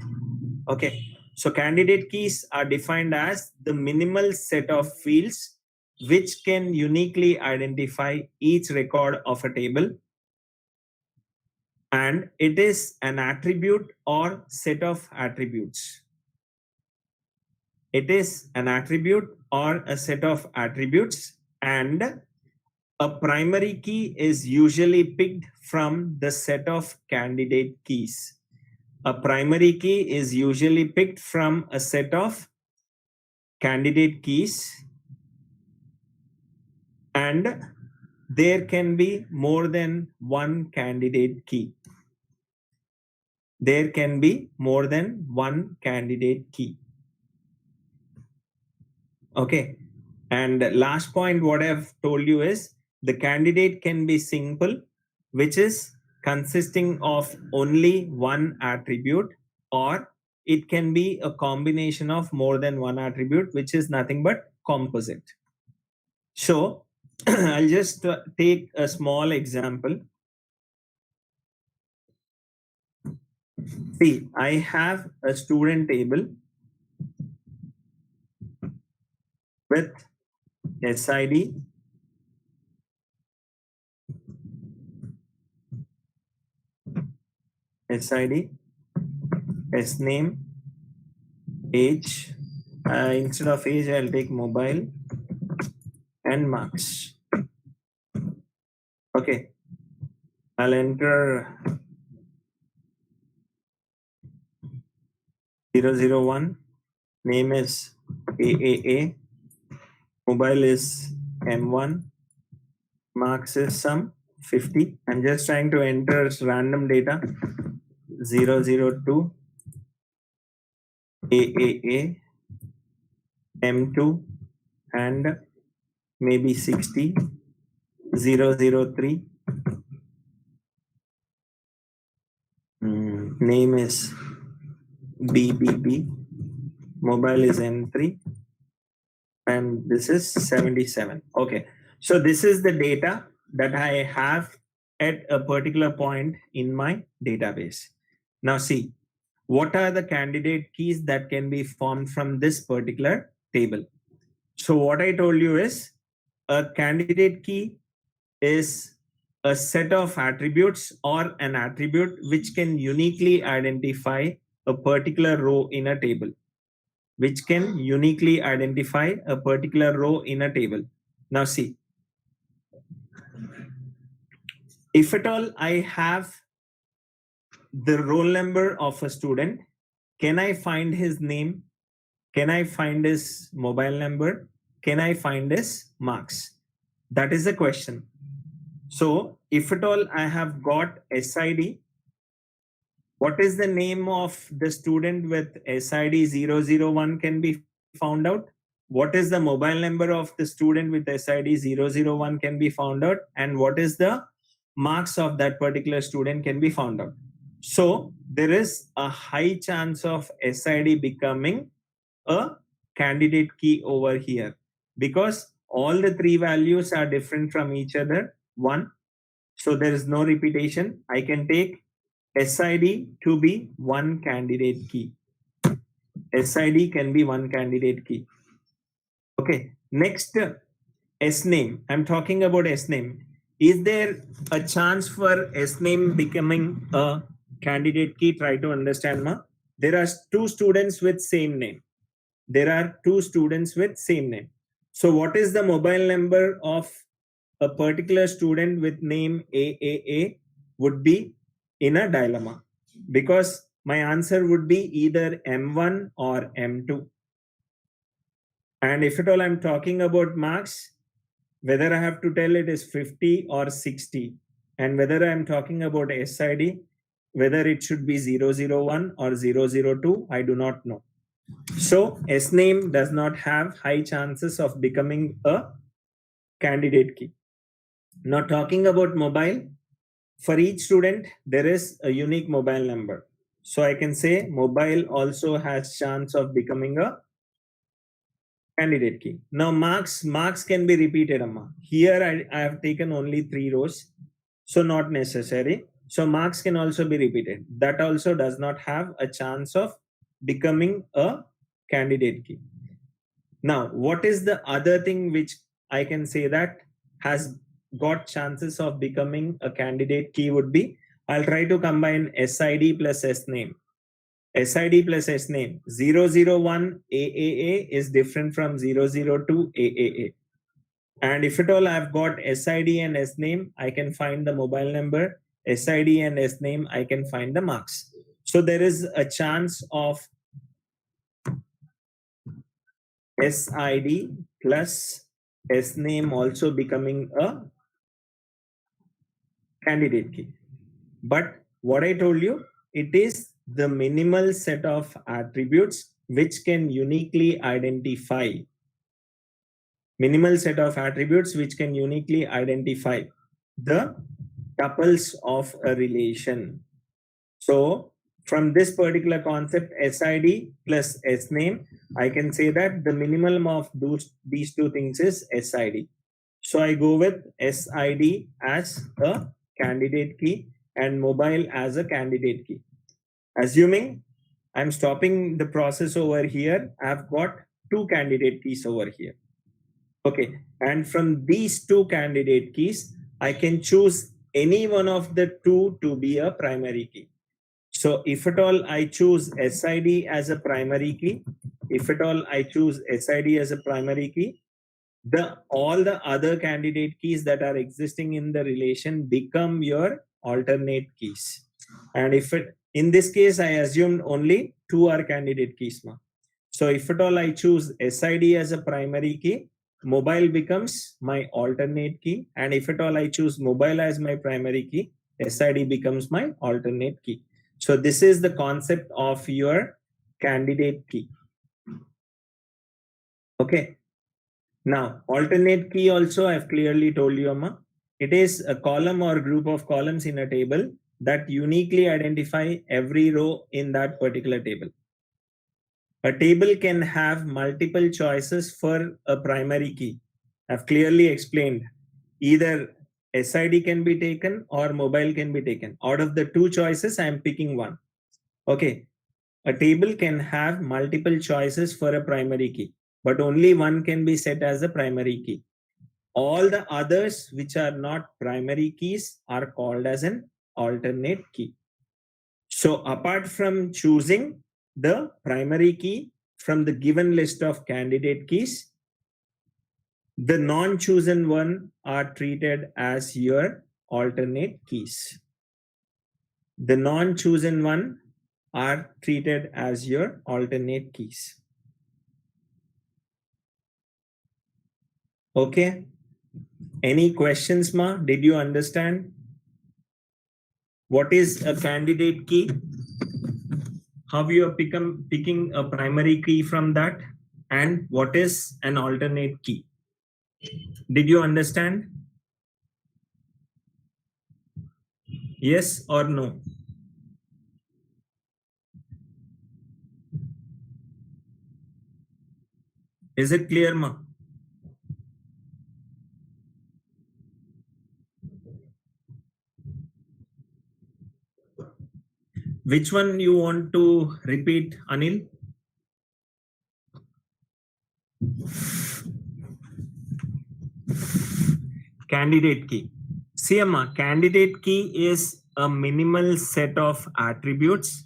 Okay, so candidate keys are defined as the minimal set of fields which can uniquely identify each record of a table. And it is an attribute or set of attributes. It is an attribute or a set of attributes, and a primary key is usually picked from the set of candidate keys. A primary key is usually picked from a set of candidate keys, and there can be more than one candidate key. There can be more than one candidate key. Okay. And last point, what I've told you is the candidate can be simple, which is consisting of only one attribute, or it can be a combination of more than one attribute, which is nothing but composite. So I'll just take a small example. See, I have a student table with SID, SID, SName, age. Instead of age, I'll take mobile and marks. Okay, I'll enter 001, name is AAA, mobile is M1, marks is some 50. I'm just trying to enter random data. 002, AAA, M2, and maybe 60, 003. Name is BBB, mobile is M3, and this is 77. Okay, so this is the data that I have at a particular point in my database. Now see, what are the candidate keys that can be formed from this particular table? So what I told you is a candidate key is a set of attributes or an attribute which can uniquely identify a particular row in a table, which can uniquely identify a particular row in a table. Now see, if at all I have the roll number of a student, can I find his name? Can I find his mobile number? Can I find his marks? That is the question. So if at all I have got SID, what is the name of the student with SID 001 can be found out? What is the mobile number of the student with SID 001 can be found out? And what is the marks of that particular student can be found out? So there is a high chance of SID becoming a candidate key over here because all the three values are different from each other. One, so there is no repetition. I can take SID to be one candidate key. SID can be one candidate key. Okay, next S name. I'm talking about S name. Is there a chance for S name becoming a candidate key? Try to understand, ma. There are two students with same name. There are two students with same name. So what is the mobile number of a particular student with name AAA would be in a dilemma because my answer would be either M1 or M2. And if at all I'm talking about marks, whether I have to tell it is 50 or 60, and whether I'm talking about SID, whether it should be 001 or 002, I do not know. So S name does not have high chances of becoming a candidate key. Now talking about mobile, for each student, there is a unique mobile number. So I can say mobile also has chance of becoming a candidate key. Now marks can be repeated. Amma. Here I have taken only 3 rows, so not necessary. So marks can also be repeated. That also does not have a chance of becoming a candidate key. Now, what is the other thing which I can say that has got chances of becoming a candidate key would be, I'll try to combine SID plus S name. SID plus S name. 001 AAA is different from 002 AAA. And if at all I've got SID and S name, I can find the mobile number. SID and S name, I can find the marks. So there is a chance of SID plus S name also becoming a candidate key. But what I told you, it is the minimal set of attributes which can uniquely identify. Minimal set of attributes which can uniquely identify the tuples of a relation. So from this particular concept, SID plus S name, I can say that the minimum of these two things is SID. So I go with SID as a candidate key and mobile as a candidate key. Assuming I'm stopping the process over here, I've got two candidate keys over here. Okay, and from these two candidate keys, I can choose any one of the two to be a primary key. So if at all I choose SID as a primary key, if at all I choose SID as a primary key, all the other candidate keys that are existing in the relation become your alternate keys. And if it, in this case, I assumed only two are candidate keys, ma. So if at all I choose SID as a primary key, mobile becomes my alternate key. And if at all I choose mobile as my primary key, SID becomes my alternate key. So this is the concept of your candidate key. Okay. Now, alternate key also I've clearly told you, Amma. It is a column or group of columns in a table that uniquely identify every row in that particular table. A table can have multiple choices for a primary key. I've clearly explained either SID can be taken or mobile can be taken. Out of the two choices, I'm picking one. Okay. A table can have multiple choices for a primary key, but only one can be set as a primary key. All the others which are not primary keys are called as an alternate key. So apart from choosing the primary key from the given list of candidate keys, the non-chosen one are treated as your alternate keys. The non-chosen one are treated as your alternate keys. Okay. Any questions, ma? Did you understand? What is a candidate key? How you are picking a primary key from that? And what is an alternate key? Did you understand? Yes or no? Is it clear, ma? Which one you want to repeat, Anil? Candidate key. See, Amma, candidate key is a minimal set of attributes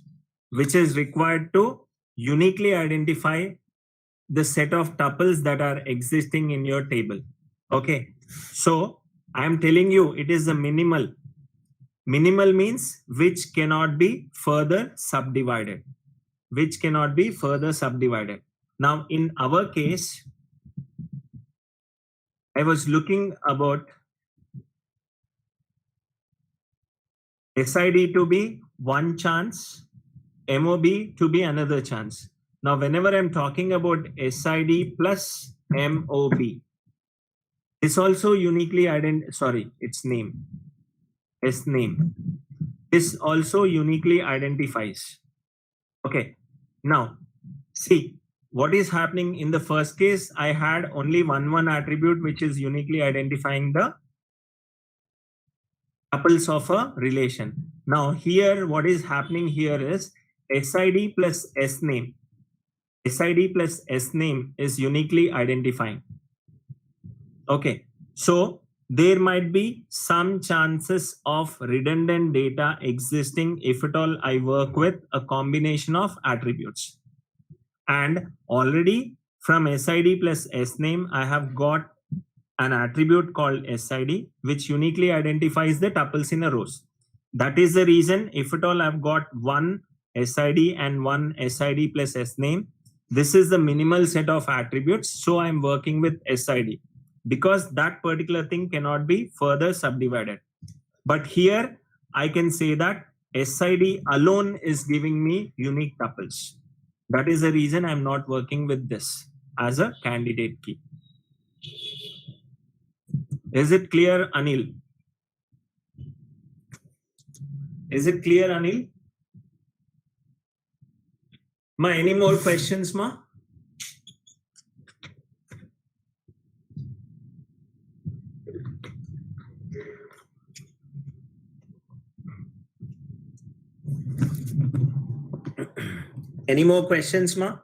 which is required to uniquely identify the set of tuples that are existing in your table. Okay. So I am telling you it is a minimal. Minimal means which cannot be further subdivided. Which cannot be further subdivided. Now in our case, I was looking about SID to be one chance, MOB to be another chance. Now, whenever I'm talking about SID plus MOB, it's also uniquely its name. S name. This also uniquely identifies. Okay. Now, see what is happening in the first case. I had only one attribute which is uniquely identifying the tuples of a relation. Now here what is happening here is SID plus S name. SID plus S name is uniquely identifying. Okay, so there might be some chances of redundant data existing if at all I work with a combination of attributes. And already from SID plus S name, I have got an attribute called SID, which uniquely identifies the tuples in a rows. That is the reason if at all I've got one SID and one SID plus S name, this is the minimal set of attributes. So I'm working with SID because that particular thing cannot be further subdivided. But here I can say that SID alone is giving me unique tuples. That is the reason I'm not working with this as a candidate key. Is it clear, Anil? Is it clear, Anil? Ma, any more questions, ma? Any more questions, ma?